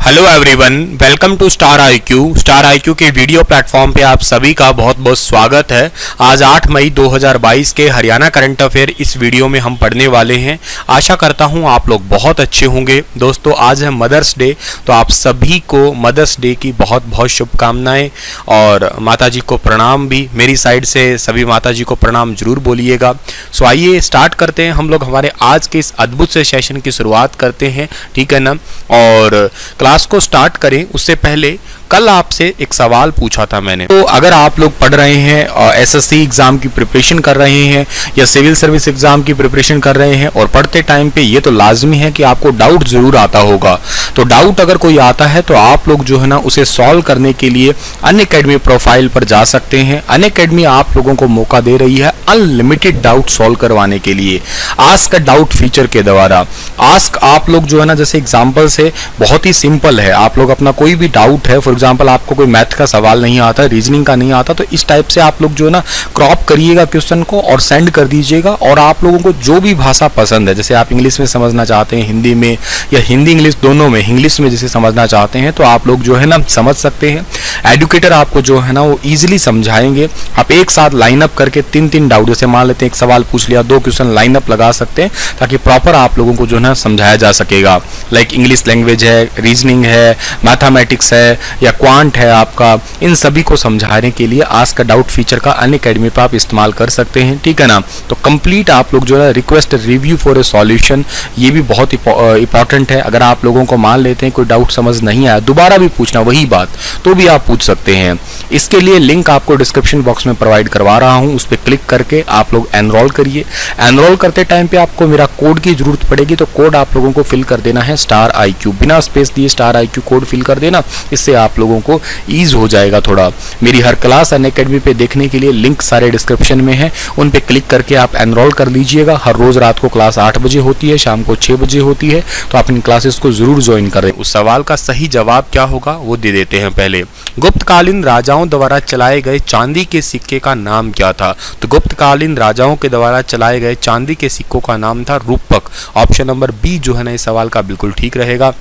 Hello everyone, welcome to Star IQ. Star IQ के video platform पे आप सभी का बहुत बहुत स्वागत है। आज 8 मई 2022 के हरियाणा करंट अफेयर इस वीडियो में हम पढ़ने वाले हैं। आशा करता हूं आप लोग बहुत अच्छे होंगे। दोस्तों, आज है मदर्स डे, तो आप सभी को मदर्स डे की बहुत बहुत शुभकामनाएं और माताजी को प्रणाम भी मेरी साइड से। सभी माताजी को प्रणाम जरूर बोलिएगा। सो आइए स्टार्ट करते हैं। हम लोग हमारे आज के इस अद्भुत से सेशन की शुरुआत करते हैं, ठीक है ना। और क्लास को स्टार्ट करें उससे पहले कल आपसे एक सवाल पूछा था मैंने। तो अगर आप लोग पढ़ रहे हैं और एसएससी एग्जाम की प्रिपरेशन कर रहे हैं या सिविल सर्विस एग्जाम की प्रिपरेशन कर रहे हैं और पढ़ते टाइम पे ये तो लाजमी है कि आपको डाउट जरूर आता होगा। तो डाउट अगर कोई आता है तो आप लोग जो है ना उसे सॉल्व करने के लिए अनअकैडमी प्रोफाइल पर जा सकते हैं। अनअकैडमी आप लोगों को मौका दे रही है अनलिमिटेड डाउट सॉल्व करवाने के लिए आस्क अ डाउट फीचर के द्वारा। आस्क आप लोग जो है ना, जैसे एग्जाम्पल से बहुत ही सिंपल है। आप लोग अपना कोई भी डाउट है, फॉर एग्जाम्पल आपको कोई मैथ का सवाल नहीं आता, रीजनिंग का नहीं आता, तो इस टाइप से आप लोग जो है ना क्रॉप करिएगा क्वेश्चन को और सेंड कर दीजिएगा। और आप लोगों को जो भी भाषा पसंद है, जैसे आप इंग्लिश में समझना चाहते हैं, हिंदी में या हिंदी इंग्लिश दोनों में, इंग्लिश में जैसे समझना चाहते हैं तो आप लोग जो है ना समझ सकते हैं। एडुकेटर आपको जो है ना वो ईजिली समझाएंगे। आप एक साथ लाइन अप करके तीन डाउट, जैसे मान लेते हैं एक सवाल पूछ लिया, 2 क्वेश्चन लाइन अप लगा सकते हैं ताकि प्रॉपर आप लोगों को जो है ना समझाया जा सकेगा। लाइक इंग्लिश लैंग्वेज है, रीजनिंग है, मैथमेटिक्स है या क्वांट है आपका, इन सभी को समझाने के लिए आस्क अ डाउट फीचर का अनअकैडमी पर आप इस्तेमाल कर सकते हैं, ठीक है ना। तो कंप्लीट आप लोग जो है request review for a solution, ये भी बहुत इंपॉर्टेंट है। अगर आप लोगों को मान लेते हैं कोई डाउट समझ नहीं आया, दोबारा भी पूछना वही बात, तो भी आप पूछ सकते हैं। इसके लिए लिंक आपको डिस्क्रिप्शन बॉक्स में प्रोवाइड करवा रहा हूं, उस पर क्लिक करके आप लोग एनरोल करिए। एनरोल करते टाइम पे आपको मेरा कोड की जरूरत पड़ेगी, तो कोड आप लोगों को फिल कर देना है स्टार आईक्यू, बिना स्पेस दिए स्टार आईक्यू कोड फिल कर देना। इससे आप लोगों को ईज हो जाएगा थोड़ा। मेरी हर क्लास अनअकैडमी पे देखने के लिए लिंक सारे डिस्क्रिप्शन में है, उन पे क्लिक करके आप एनरोल कर लीजिएगा। हर रोज रात को क्लास 8 बजे होती है, शाम को 6 बजे होती है, तो आप इन क्लासेस को जरूर ज्वाइन करें। उस सवाल का सही जवाब क्या होगा वो दे देते हैं पहले। गुप्तकालीन राजाओं द्वारा चलाए गए चांदी के सिक्के का नाम क्या था? तो गुप्तकालीन राजाओं के द्वारा चलाए गए चांदी के सिक्कों का नाम था रूपक। ऑप्शन नंबर बी जो है ना इस सवाल का बिल्कुल ठीक रहेगा।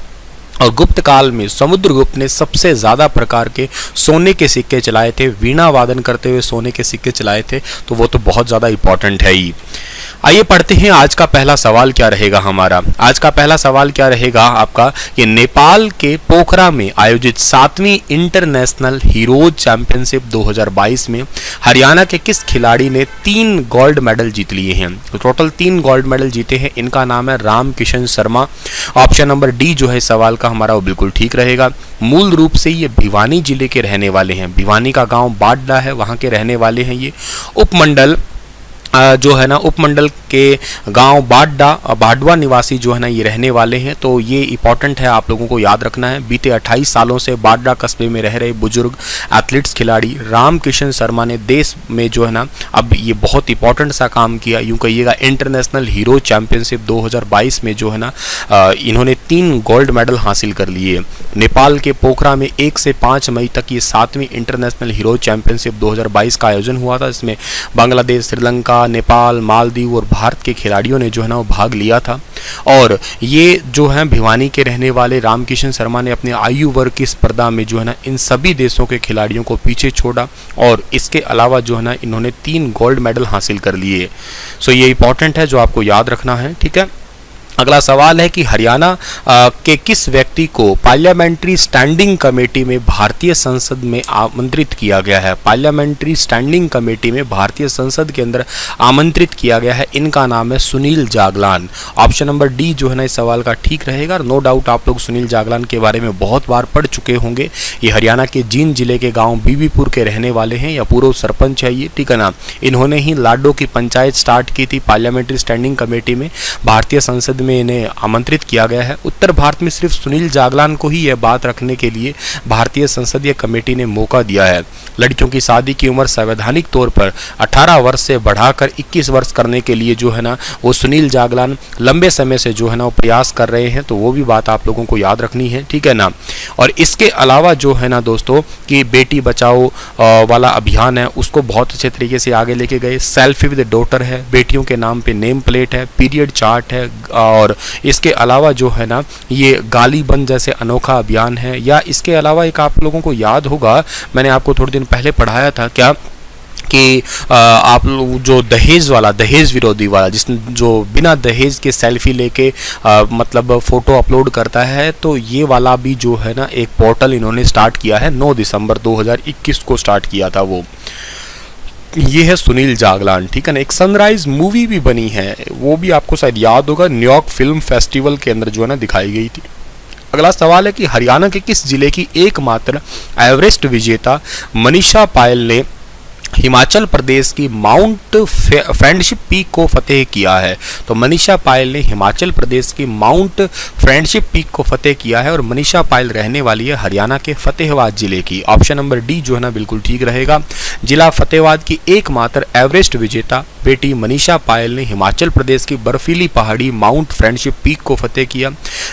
और गुप्त काल में समुद्रगुप्त ने सबसे ज्यादा प्रकार के सोने के सिक्के चलाए थे, वीणा वादन करते हुए सोने के सिक्के चलाए थे, तो वो तो बहुत ज्यादा इंपॉर्टेंट है ही। आइए पढ़ते हैं आज का पहला सवाल क्या रहेगा हमारा। आज का पहला सवाल क्या रहेगा आपका कि नेपाल के पोखरा में आयोजित 7वीं इंटरनेशनल हीरोज चैंपियनशिप 2022 में हरियाणा के किस खिलाड़ी ने 3 गोल्ड मेडल जीत लिए हैं? तो टोटल 3 गोल्ड मेडल जीते हैं। इनका नाम है Ram Kishan Sharma. Option number D जो है सवाल का हमारा वो बिल्कुल ठीक रहेगा। मूल रूप से ये भिवानी जिले के रहने वाले हैं। भिवानी का गांव बाडला है, वहां के रहने वाले हैं ये। उपमंडल जो है ना, उपमंडल के गांव बाडवा निवासी जो है ना ये रहने वाले हैं। तो ये इंपॉर्टेंट है, आप लोगों को याद रखना है। बीते 28 सालों से बाडा कस्बे में रह रहे बुजुर्ग एथलीट्स खिलाड़ी राम किशन शर्मा ने देश में जो है ना अब ये बहुत इंपॉर्टेंट सा काम किया, यूँ कहिएगा। इंटरनेशनल हीरो चैंपियनशिप 2022 में जो है ना इन्होंने 3 गोल्ड मेडल हासिल कर लिए। नेपाल के पोखरा में 1 से 5 मई तक ये 7वीं इंटरनेशनल हीरो चैंपियनशिप 2022 का आयोजन हुआ था। इसमें बांग्लादेश, श्रीलंका, नेपाल, मालदीव और भारत के खिलाड़ियों ने जो है ना वो भाग लिया था। और ये जो है भिवानी के रहने वाले रामकिशन शर्मा ने अपने आयु वर्ग की स्पर्धा में जो है ना इन सभी देशों के खिलाड़ियों को पीछे छोड़ा और इसके अलावा जो है ना इन्होंने 3 गोल्ड मेडल हासिल कर लिए। सो ये इंपॉर्टेंट है जो आपको याद रखना है, ठीक है। अगला सवाल है कि हरियाणा के किस व्यक्ति को पार्लियामेंट्री स्टैंडिंग कमेटी में भारतीय संसद में आमंत्रित किया गया है? पार्लियामेंट्री स्टैंडिंग कमेटी में भारतीय संसद के अंदर आमंत्रित किया गया है। इनका नाम है Sunil Jaglan. Option number D जो है ना इस सवाल का ठीक रहेगा। नो डाउट आप लोग सुनील जागलान के बारे में बहुत बार पढ़ चुके होंगे। ये हरियाणा के जींद जिले के गाँव बीबीपुर के रहने वाले हैं, या पूर्व सरपंच है ये, ठीक है ना। इन्होंने ही लाडो की पंचायत स्टार्ट की थी। पार्लियामेंट्री स्टैंडिंग कमेटी में भारतीय संसद में इन्हें आमंत्रित किया गया है। उत्तर भारत में सिर्फ सुनील जागलान को ही यह बात रखने के लिए भारतीय संसदीय कमेटी ने मौका दिया है। लड़कियों की शादी की उम्र संवैधानिक तौर पर 18 वर्ष से बढ़ाकर 21 वर्ष करने के लिए जो है ना वो सुनील जागलान लंबे समय से जो है ना वो प्रयास कर रहे हैं। तो वो भी बात आप लोगों को याद रखनी है, ठीक है ना। और इसके अलावा जो है ना दोस्तों कि बेटी बचाओ वाला अभियान है उसको बहुत अच्छे तरीके से आगे लेके गए। सेल्फी विद डॉटर है, बेटियों के नाम पे नेम प्लेट है, पीरियड चार्ट है, और इसके अलावा जो है ना ये गाली बंद जैसे अनोखा अभियान है। या इसके अलावा एक आप लोगों को याद होगा, मैंने आपको थोड़े दिन पहले पढ़ाया था क्या कि आप लोग जो दहेज वाला, दहेज विरोधी वाला, जो बिना दहेज के सेल्फी लेके मतलब फ़ोटो अपलोड करता है, तो ये वाला भी जो है ना एक पोर्टल इन्होंने स्टार्ट किया है। 9 दिसंबर 2021 को स्टार्ट किया था वो। ये है सुनील जागलान, ठीक है ना। एक सनराइज मूवी भी बनी है, वो भी आपको शायद याद होगा, न्यूयॉर्क फिल्म फेस्टिवल के अंदर जो है ना दिखाई गई थी। अगला सवाल है कि हरियाणा के किस जिले की एकमात्र एवरेस्ट विजेता मनीषा पायल ने हिमाचल प्रदेश की माउंट फ्रेंडशिप पीक को फतेह किया है? तो मनीषा पायल ने हिमाचल प्रदेश की माउंट फ्रेंडशिप पीक को फतेह किया है और मनीषा पायल रहने वाली है हरियाणा के फतेहाबाद जिले की। ऑप्शन नंबर डी जो है ना बिल्कुल ठीक रहेगा। जिला फतेहाबाद की एकमात्र एवरेस्ट विजेता बेटी मनीषा पायल ने हिमाचल प्रदेश की बर्फीली पहाड़ी माउंट फ्रेंडशिप पीक को फतेह किया।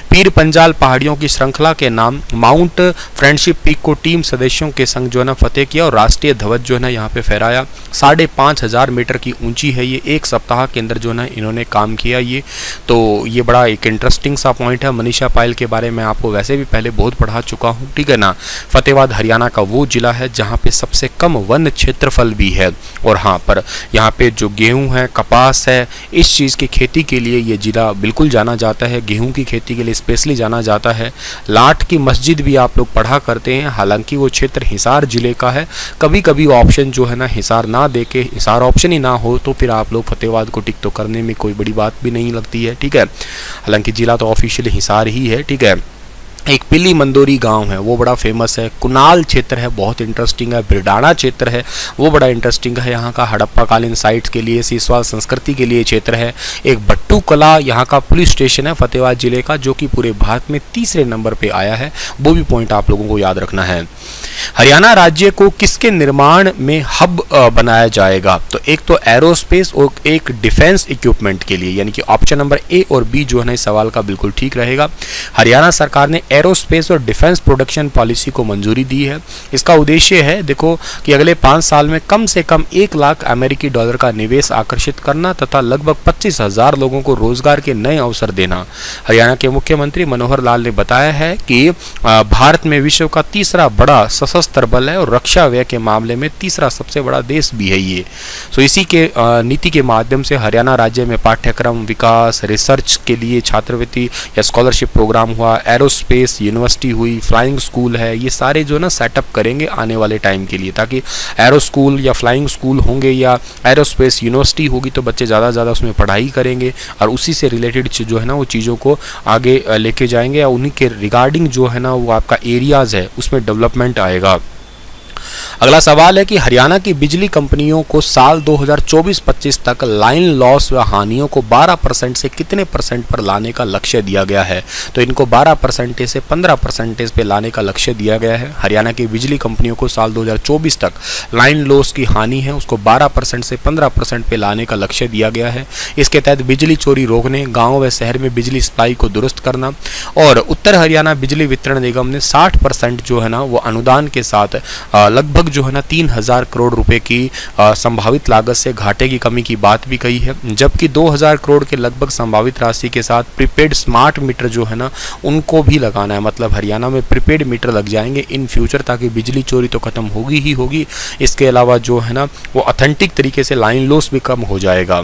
पीर पंजाल पहाड़ियों की श्रृंखला के नाम माउंट फ्रेंडशिप पीक को टीम सदस्यों के संग जो है ना फतेह किया और राष्ट्रीय ध्वज जो है ना यहाँ पे फहराया। 5,500 मीटर की ऊंची है ये। एक सप्ताह के अंदर जो है ना इन्होंने काम किया ये। तो ये बड़ा एक इंटरेस्टिंग सा पॉइंट है। मनीषा पायल के बारे में आपको वैसे भी पहले बहुत पढ़ा चुका हूँ, ठीक है ना। फतेहाबाद हरियाणा का वो जिला है जहाँ पे सबसे कम वन क्षेत्रफल भी है। और हाँ पर यहाँ पे जो गेहूँ है, कपास है, इस चीज़ की खेती के लिए ये जिला बिल्कुल जाना जाता है। गेहूँ की खेती के लिए स्पेशली जाना जाता है। लाट की मस्जिद भी आप लोग पढ़ा करते हैं, हालांकि वो क्षेत्र हिसार जिले का है। कभी कभी ऑप्शन जो है ना हिसार ना दे के, हिसार ऑप्शन ही ना हो तो फिर आप लोग फतेहाबाद को टिक तो करने में कोई बड़ी बात भी नहीं लगती है, ठीक है। हालांकि जिला तो ऑफिशियल हिसार ही है, ठीक है। एक पिली मंदोरी गांव है, वो बड़ा फेमस है। कुनाल क्षेत्र है, बहुत इंटरेस्टिंग है। बिरडाना क्षेत्र है, वो बड़ा इंटरेस्टिंग है। यहाँ का हड़प्पा कालीन साइट्स के लिए, सीसवाल संस्कृति के लिए क्षेत्र है। एक भट्टू कला यहाँ का पुलिस स्टेशन है फतेहाबाद जिले का, जो कि पूरे भारत में तीसरे नंबर पे आया है। वो भी पॉइंट आप लोगों को याद रखना है। हरियाणा राज्य को किसके निर्माण में हब बनाया जाएगा? तो एक तो एरोस्पेस और एक डिफेंस इक्विपमेंट के लिए, यानी कि ऑप्शन नंबर ए और बी जो है ना इस सवाल का बिल्कुल ठीक रहेगा। हरियाणा सरकार ने एरोस्पेस और डिफेंस प्रोडक्शन पॉलिसी को मंजूरी दी है। इसका उद्देश्य है देखो कि अगले 5 साल में कम से कम 1 लाख अमेरिकी डॉलर का निवेश आकर्षित करना तथा लगभग 25,000 लोगों को रोजगार के नए अवसर देना। हरियाणा के मुख्यमंत्री मनोहर लाल ने बताया है कि भारत में विश्व का तीसरा बड़ा सशस्त्र बल है और रक्षा व्यय के मामले में तीसरा सबसे बड़ा देश भी है ये। तो इसी के नीति के माध्यम से हरियाणा राज्य में पाठ्यक्रम विकास, रिसर्च के लिए छात्रवृत्ति या स्कॉलरशिप प्रोग्राम हुआ, एरोस्पेस यूनिवर्सिटी हुई, फ्लाइंग स्कूल है, ये सारे जो ना सेटअप करेंगे आने वाले टाइम के लिए, ताकि एरो स्कूल या फ्लाइंग स्कूल होंगे या एरोस्पेस यूनिवर्सिटी होगी तो बच्चे ज़्यादा से ज़्यादा उसमें पढ़ाई करेंगे और उसी से रिलेटेड जो है ना वो चीज़ों को आगे लेके जाएंगे और उन्हीं के रिगार्डिंग जो है ना वो आपका एरियाज़ है उसमें डेवलपमेंट आएगा। अगला सवाल है कि हरियाणा की बिजली कंपनियों को साल 2024-25 तक लाइन लॉस व हानियों को 12% से कितने परसेंट पर लाने का लक्ष्य दिया गया है? तो इनको 12% से 15% पे लाने का लक्ष्य दिया गया है। हरियाणा की बिजली कंपनियों को साल 2024 तक लाइन लॉस की हानि है उसको 12% से 15% पे लाने का लक्ष्य दिया गया है। इसके तहत बिजली चोरी रोकने, गाँव व शहर में बिजली सप्लाई को दुरुस्त करना और उत्तर हरियाणा बिजली वितरण निगम ने 60% जो है ना वो अनुदान के साथ लगभग जो है ना 3,000 करोड़ रुपए की संभावित लागत से घाटे की कमी की बात भी कही है। जबकि 2,000 करोड़ के लगभग संभावित राशि के साथ प्रीपेड स्मार्ट मीटर जो है ना उनको भी लगाना है। मतलब हरियाणा में प्रीपेड मीटर लग जाएंगे इन फ्यूचर, ताकि बिजली चोरी तो खत्म होगी ही होगी, इसके अलावा जो है ना वो ऑथेंटिक तरीके से लाइन लॉस भी कम हो जाएगा।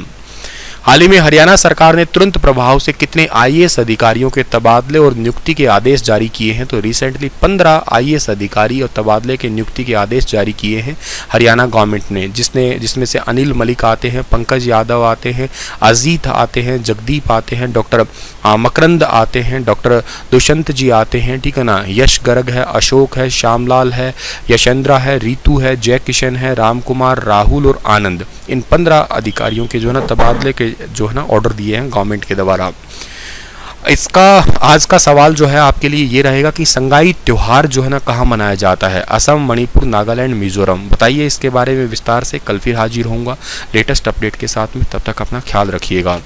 हाल ही में हरियाणा सरकार ने तुरंत प्रभाव से कितने आईएएस अधिकारियों के तबादले और नियुक्ति के आदेश जारी किए हैं? तो रिसेंटली 15 आईएएस अधिकारी और तबादले के नियुक्ति के आदेश जारी किए हैं हरियाणा गवर्नमेंट ने, जिसमें से अनिल मलिक आते हैं, पंकज यादव आते हैं, अजीत आते हैं, जगदीप आते हैं, डॉक्टर मकरंद आते हैं, डॉक्टर दुष्यंत जी आते हैं, ठीक है ना। यश गर्ग है, अशोक है, श्यामलाल है, यशेंद्रा है, रीतू है, जय किशन है, राम कुमार, राहुल और आनंद, इन 15 अधिकारियों के जो है ना तबादले के जो है ना ऑर्डर दिए हैं गवर्नमेंट के द्वारा। इसका आज का सवाल जो है आपके लिए ये रहेगा कि संगाई त्योहार जो है ना कहाँ मनाया जाता है? असम, मणिपुर, नागालैंड, मिजोरम। बताइए इसके बारे में विस्तार से। कल फिर हाजिर होऊंगा लेटेस्ट अपडेट के साथ में, तब तक अपना ख्याल रखिएगा।